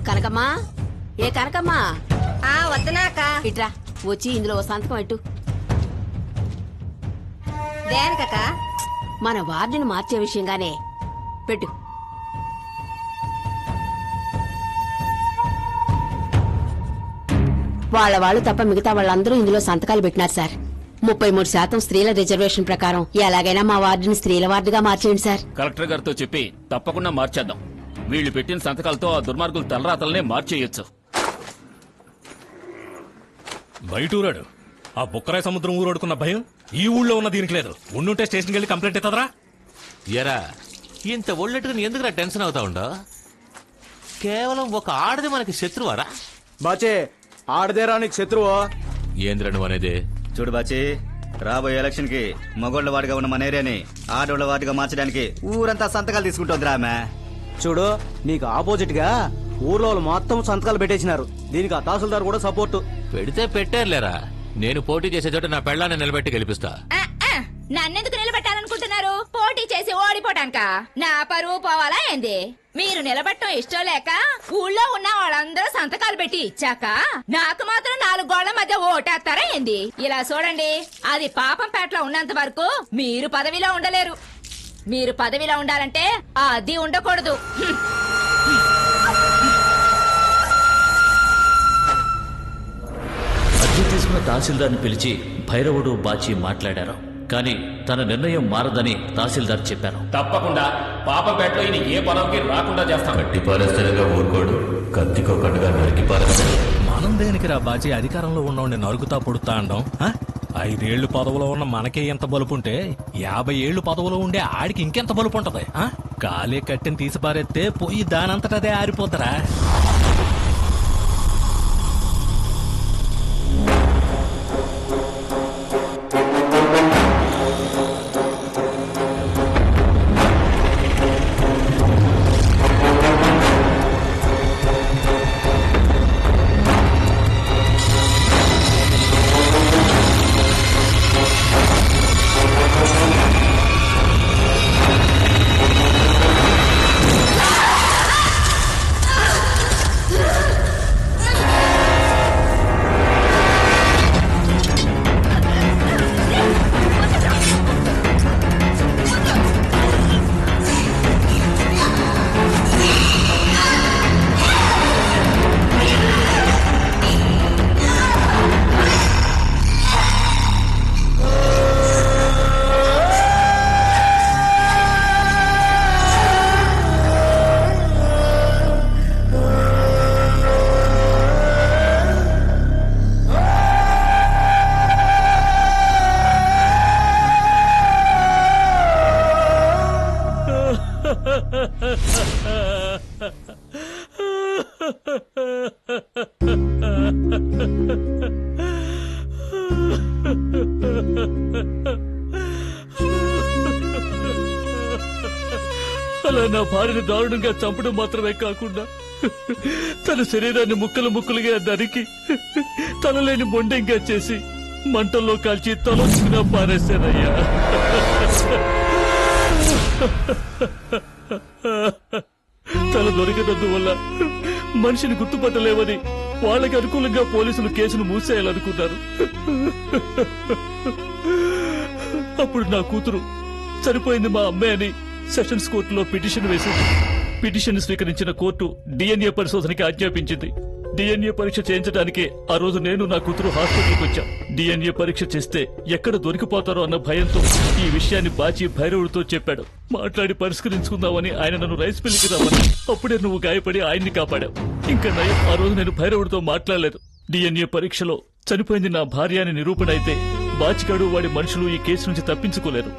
కనకమ్మా, ఏ కనకమ్మా, వద్దనాక ఇట్రా వచ్చి ఇందులో ఓ సంతకం పెట్టు. దేనికక్క? మన వార్డుని మార్చే విషయంగానే పెట్టు. వాళ్ళు తప్ప మిగతా వాళ్ళందరూ ఇందులో సంతకాలు పెట్టినారు సార్. 33% స్త్రీల రిజర్వేషన్ ప్రకారం ఎలాగైనా మా వార్డుని స్త్రీల వార్డుగా మార్చేయండి సార్. కలెక్టర్ గారితో చెప్పి తప్పకుండా మార్చేద్దాం. వీళ్లు పెట్టిన సంతకాలతో ఆ దుర్మార్గుల తలరాతలనే మార్చేయొచ్చు. బయటూరాడు ఆ బుక్కరాయ సముద్రం ఊరోడుకున్న భయం ఈ ఊళ్ళో ఉన్న దీనికి లేదు. ఉండుంటే స్టేషన్కి వెళ్ళి కంప్లైంట్ ఇస్తుందరా. ఎరా ఇంత ఒళ్ళెట్టుకుని ఎందుకురా టెన్షన్ అవుతా ఉండో? కేవలం ఒక ఆడది మనకి శత్రువారా? బాచే ఆడదేరా నీకు శత్రువు. ఏంద్ర నువ్వు అనేది? చూడు బాచి, రాబోయే ఎలక్షన్ కి మగోళ్ల వాడిగా ఉన్న మన ఏరియాని ఆడోళ్ల వాటిగా మార్చడానికి ఊరంతా సంతకాలు తీసుకుంటోందిరా ఆమె. చూడు నీకు ఆపోజిట్ గా ఊర్లో వాళ్ళు మొత్తం సంతకాలు పెట్టేసినారు. దీనికి ఆ తహసీల్దార్ కూడా సపోర్టు. పెడితే పెట్టారులేరా. నేను పోటీ చేసే చోట నా పెళ్ళాన్ని నిలబెట్టి గెలిపిస్తా. నన్నెందుకు నిలబెట్టాలనుకుంటున్నారు? పోటీ చేసి ఓడిపోటానిక? నా పరువు పోవాలా ఏంది? మీరు నిలబెట్టడం ఇష్టం లేక ఊళ్ళో ఉన్న వాళ్ళందరూ సంతకాలు పెట్టి ఇచ్చాక నాకు మాత్రం 4 గోళ్ల మధ్య ఓటేస్తారా ఏంది? ఇలా చూడండి, అది పాపంపేటలో ఉన్నంత వరకు మీరు పదవిలో ఉండలేరు. మీరు పదవిలో ఉండాలంటే అది ఉండకూడదు. అర్జీ తీసుకున్న తహసీల్దార్ని పిలిచి భైరవుడు బాచి మాట్లాడారు. కానీ తన నిర్ణయం మారదని తహసీల్దార్ చెప్పారు. తప్పకుండా పాపపేటలో ఈయన ఏ పదవికి రాకుండా చేస్తాం. కట్టిపారేస్తేగా ఊరుకోడు, కత్తికో కట్టుగా నరికి పారేస్తాడు. మనం దేనికిరా బాజీ అధికారంలో ఉన్నోడిని నరుకుతా పొడుతా అండం? 5 ఏళ్లు పదవిలో ఉన్న మనకే ఎంత బలుపుంటే 50 ఏళ్లు పదవిలో ఉండే ఆడికి ఇంకెంత బలుపు ఉంటది? కాలే కట్టిని తీసి పారేస్తే పోయి దానంతటదే ఆరిపోతారా? అలా నా భార్యని దారుణంగా చంపడం మాత్రమే కాకుండా తన శరీరాన్ని ముక్కలు ముక్కలుగా నరికి తలలేని మొండంగా చేసి మంటల్లో కాల్చి తలొచ్చుకున్నా పారేశానయ్యా. తల దొరికినందువల్ల మనిషిని గుర్తుపట్టలేవని వాళ్ళకి అనుకూలంగా పోలీసులు కేసును మూసేయాలనుకున్నారు. అప్పుడు నా కూతురు చనిపోయింది మా అమ్మాయి అని సెషన్స్ కోర్టులో పిటిషన్ వేసింది. పిటిషన్ స్వీకరించిన కోర్టు DNA పరిశోధనకి ఆజ్ఞాపించింది. DNA పరీక్ష చేయించడానికి ఆ రోజు నేను నా కూతురు హాస్పిటల్కి వచ్చాం. DNA పరీక్ష చేస్తే ఎక్కడ దొరికిపోతారో అన్న భయంతో ఈ విషయాన్ని బాచి భైరవుడితో చెప్పాడు. మాట్లాడి పరిష్కరించుకుందామని ఆయన నన్ను రైస్ మిల్లుకి రమ్మని. అప్పుడే నువ్వు గాయపడి ఆయన్ని కాపాడావు. ఇంకా నయం, ఆ రోజు నేను భైరవుడితో మాట్లాడలేదు. DNA పరీక్షలో చనిపోయింది నా భార్య అని నిరూపణ అయితే బాచిగాడు వాడి మనుషులు ఈ కేసు నుంచి తప్పించుకోలేరు.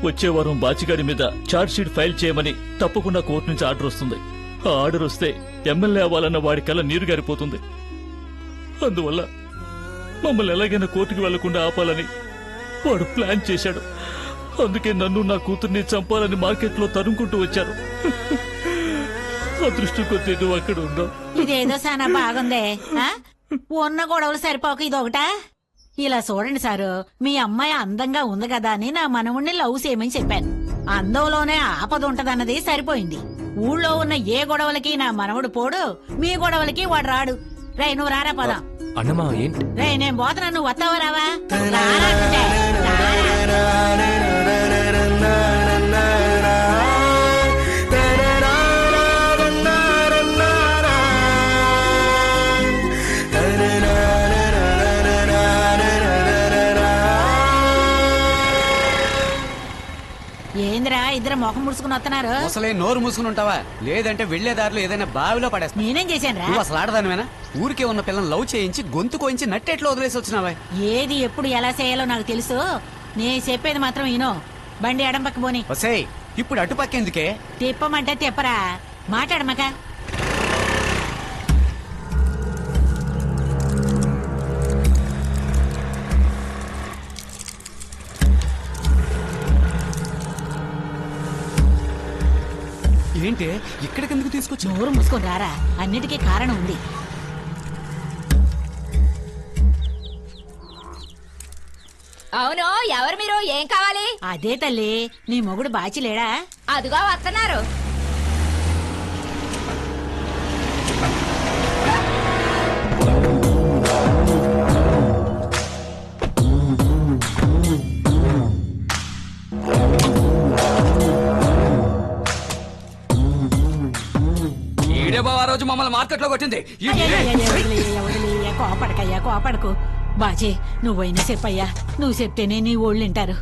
వచ్చే వారం బాచిగాడి మీద ఛార్జ్ షీట్ ఫైల్ చేయమని తప్పకుండా కోర్టు నుంచి ఆర్డర్ వస్తుంది. ఆ ఆర్డర్ వస్తే ఎమ్మెల్యే అవ్వాలన్న వాడి కళ్ళ నీరు గారిపోతుంది. అందువల్ల మమ్మల్ని ఎలాగైనా కోర్టుకు వెళ్లకుండా ఆపాలని వాడు ప్లాన్ చేశాడు. అందుకే నన్ను నా కూతుర్ని చంపాలని మార్కెట్లో తరుముకుంటూ వచ్చారు. అదృష్టం కొద్దీ నువ్వు అక్కడ ఉన్నావు. ఇదేదో చాలా బాగుందే. ఉన్న గొడవలు సరిపోక ఇదొకటా? ఇలా చూడండి సారు, మీ అమ్మాయి అందంగా ఉంది కదా అని నా మనవుణ్ణి లవ్ చేయమని చెప్పాను. అందంలోనే ఆపద ఉంటదన్నది సరిపోయింది. ఊళ్ళో ఉన్న ఏ గొడవలకి నా మనవడు పోడు, మీ గొడవలకి వాడు రాడు. రే నువ్వు రారా పదం. అన్నమా ఏంటి? రే నేను పోతున్నా, నువ్వు వస్తావా రావా? రారా అంటే. ఏంద్రా ఇద్దరు మొఖం ముడుచుకుని వస్తున్నారు? అసలే నోరు మూసుకుని ఉంటావా? లేదంటే వెళ్లే దారిలో ఏదైనా బావిలో పడేస్తా. నేనేం చేశాను నువ్వు రా? అసలు ఆడదానివేనా? ఊరికే ఉన్న పిల్లలు లవ్ చేయించి గొంతు కోయించి నట్టేట్లో వదిలేసి వచ్చినావా? ఏది ఎప్పుడు ఎలా చేయాలో నాకు తెలుసు. నేను చెప్పేది మాత్రం వినో. బండి ఎడం పక్క పోని. వసేయ్, ఇప్పుడు అటుపక్కెందుకే? తిప్పమంటే తిప్పరా, మాట్లాడమక. ఏంటి ఇక్కడికెందుకు తీసుకొచ్చి? నోరు మూసుకొని రారా, అన్నిటికీ కారణం ఉంది. అవును, ఎవరు మీరు? ఏం కావాలి? అదే తల్లి, నీ మొగుడు బాచిలేడా? అదుగా వస్తున్నారు. ఈడే బావ రోజు మమ్మల్ని మార్కెట్ లో కొట్టింది. కోపడకయ్యా, కోపడకు. బాజీ నువ్వైనా చెప్పయ్యా, నువ్వు చెప్తేనే నీ ఓళ్ళు వింటారు.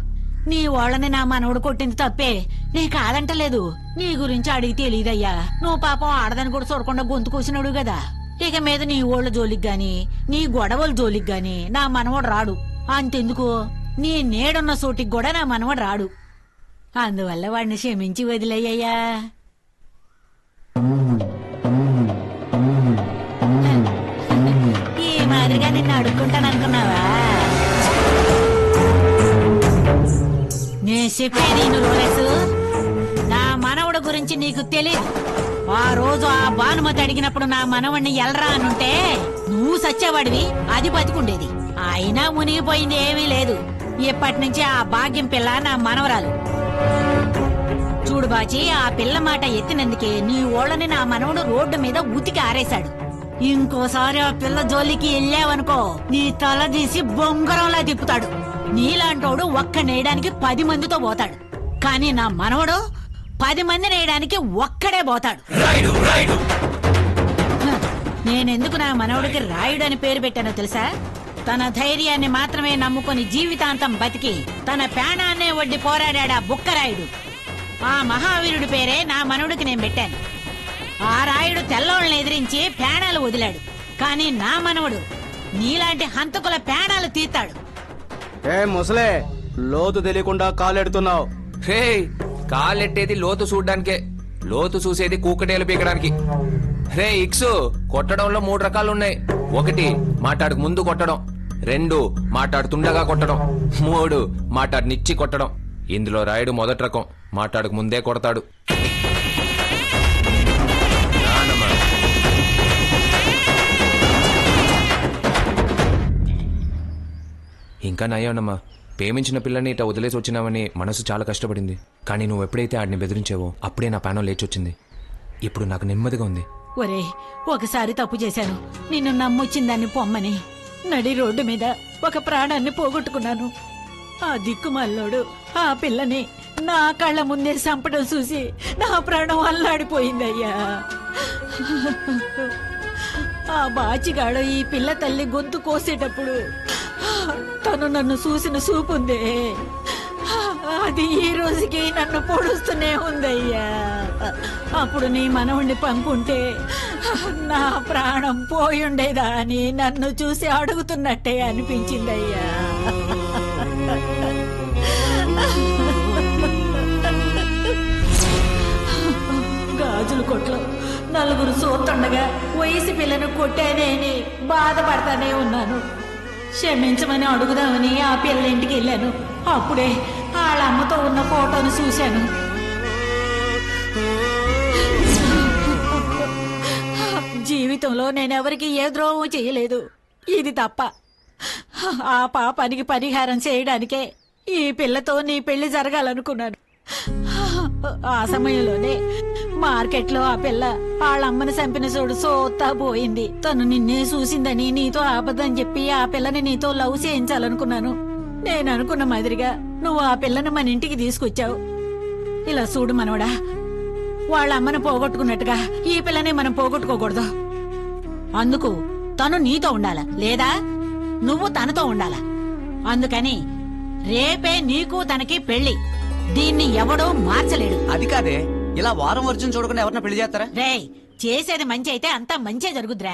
నీ వాళ్ళని నా మనవడు కొట్టింది తప్పే, నీ కాదంటలేదు. నీ గురించి అడిగి తెలియదయ్యా. నువ్వు పాపం ఆడదని కూడా చూడకుండా గొంతు కూసినాడు కదా. ఇక మీద నీ ఓళ్ళ జోలికి గాని, నీ గొడవల జోలికి గాని నా మనవడు రాడు. అంతెందుకు, నీ నేడున్న చోటికి కూడా నా మనవడు రాడు. అందువల్ల వాడిని క్షమించి వదిలేయ్యా. ఈ మాదిరిగా నిన్ను అడుక్కుంటాననుకున్నావా? నే చెప్పేది రోలెస్, నా మనవడు గురించి నీకు తెలీదు. ఆ రోజు ఆ భానుమతి అడిగినప్పుడు నా మనవడిని ఎల్రా అనుంటే నువ్వు సచ్చేవాడివి, అది బతికుండేది. అయినా మునిగిపోయింది ఏమీ లేదు. ఇప్పటి నుంచి ఆ భాగ్యం పిల్ల నా మనవరాలు. చూడు బాచి, ఆ పిల్ల మాట ఎత్తినందుకే నీ ఓళ్ళని నా మనవడు రోడ్డు మీద ఉతికి ఆరేశాడు. ఇంకోసారి ఆ పిల్ల జోలికి వెళ్ళావనుకో నీ తల తీసి బొంగరంలా తిప్పుతాడు. నీలాంటోడు ఒక్క నేయడానికి 10 మందితో పోతాడు, కానీ నా మనవడు 10 మంది నేయడానికి ఒక్కడే పోతాడు. నేనెందుకు నా మనవడికి రాయుడు అని పేరు పెట్టానో తెలుసా? తన ధైర్యాన్ని మాత్రమే నమ్ముకుని జీవితాంతం బతికి తన ప్రాణాన్నే ఒడ్డి పోరాడా బుక్కరాయుడు. ఆ మహావీరుడి పేరే నా మనవడికి నేను పెట్టాను. ఆ రాయుడు తెల్లోళ్ళని ఎదిరించి ప్రాణాలు వదిలాడు, కానీ నా మనవడు నీలాంటి హంతకుల ప్రాణాలు తీస్తాడు. ఏ ముసలే, లోతు తెలియకుండా కాలెడుతున్నావు. హే, కాలెట్టేది లోతు చూడ్డానికే, లోతు చూసేది కూకటేలు పీకడానికి. రే ఇక్సు, కొట్టడంలో 3 రకాలు ఉన్నాయి. 1 మాట్లాడక ముందు కొట్టడం, 2 మాట్లాడుతుండగా కొట్టడం, 3 మాట్లాడినిచ్చి కొట్టడం. ఇందులో రాయుడు మొదటి రకం, మాట్లాడక ముందే కొడతాడు. ఇంకా నయ్యానమ్మా, ప్రేమించిన పిల్లని ఇట్లా వదిలేసి వచ్చినావని మనసు చాలా కష్టపడింది. కానీ నువ్వు ఎప్పుడైతే ఆడిని బెదిరించావో అప్పుడే నా ప్రాణం లేచొచ్చింది. ఇప్పుడు నాకు నెమ్మదిగా ఉంది. ఒరే, ఒకసారి తప్పు చేశాను. నిన్ను నమ్మొచ్చిందాన్ని పొమ్మని నడి రోడ్డు మీద ఒక ప్రాణాన్ని పోగొట్టుకున్నాను. ఆ దిక్కుమల్లోడు ఆ పిల్లని నా కళ్ళ ముందే చంపడం చూసి నా ప్రాణం అల్లాడిపోయిందయ్యా. ఆ బాచిగాడు ఈ పిల్ల తల్లి గొంతు కోసేటప్పుడు తను నన్ను చూసిన చూపుందే, అది ఈ రోజుకి నన్ను పొడుస్తూనే ఉందయ్యా. అప్పుడు నీ మనవుణ్ణి పంపుంటే నా ప్రాణం పోయుండేదా అని నన్ను చూసి అడుగుతున్నట్టే అనిపించిందయ్యా. గాజుల కొట్లో 4 చూస్తుండగా వయసు పిల్లను కొట్టానే అని బాధపడతానే ఉన్నాను. క్షమించమని అడుగుదామని ఆ పిల్ల ఇంటికి వెళ్ళాను. అప్పుడే వాళ్ళ అమ్మతో ఉన్న ఫోటోను చూశాను. జీవితంలో నేనెవరికి ఏ ద్రోహం చేయలేదు, ఇది తప్ప. ఆ పాపానికి పరిహారం చేయడానికే ఈ పిల్లతో నీ పెళ్లి జరగాలనుకున్నాను. ఆ సమయంలోనే మార్కెట్లో ఆ పిల్ల వాళ్ళమ్మని చంపిన చూడు సోతా పోయింది. తను నిన్నే చూసిందని నీతో ఆపదని చెప్పి ఆ పిల్లని నీతో లవ్ చేయించాలనుకున్నాను. నేను అనుకున్న మాదిరిగా నువ్వు ఆ పిల్లని మన ఇంటికి తీసుకొచ్చావు. ఇలా చూడు మనవడా, వాళ్ళ అమ్మను పోగొట్టుకున్నట్టుగా ఈ పిల్లని మనం పోగొట్టుకోకూడదు. అందుకు తను నీతో ఉండాలా, లేదా నువ్వు తనతో ఉండాలా. అందుకని రేపే నీకు తనకి పెళ్లి. దీన్ని ఎవడో మార్చలేడు. అది కాదే, ఇలా వారం వర్జం చూడకుండా ఎవరిన పెళ్లి చేస్తారా? రేయ్, చేసేది మంచి అయితే అంతా మంచే జరుగుద్రా.